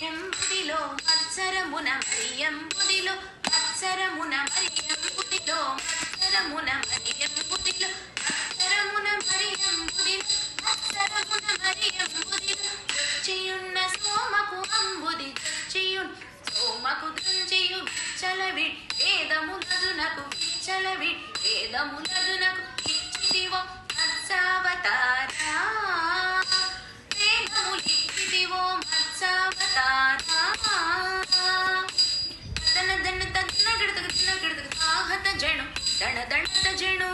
ఎంబుదిలో మత్సరమున మరియంబుదిలో మత్సరమున మరియంబుదిలో మత్సరమున మరియంబుదిలో మత్సరమున మరియంబుదిలో మత్సరమున మరియంబుదిలో చెయ్యున్న సోమకు అంబుది చెయ్యున్ సోమకు దంచెయు చలవి వేదములదునకు చలవి వేదములదునకు ఇచ్చితివో మత్సావతారా వేదములిచ్చితివో మత్సావతారా దన దన తన గిడతగ ఆహత జణు దణ దణత జణు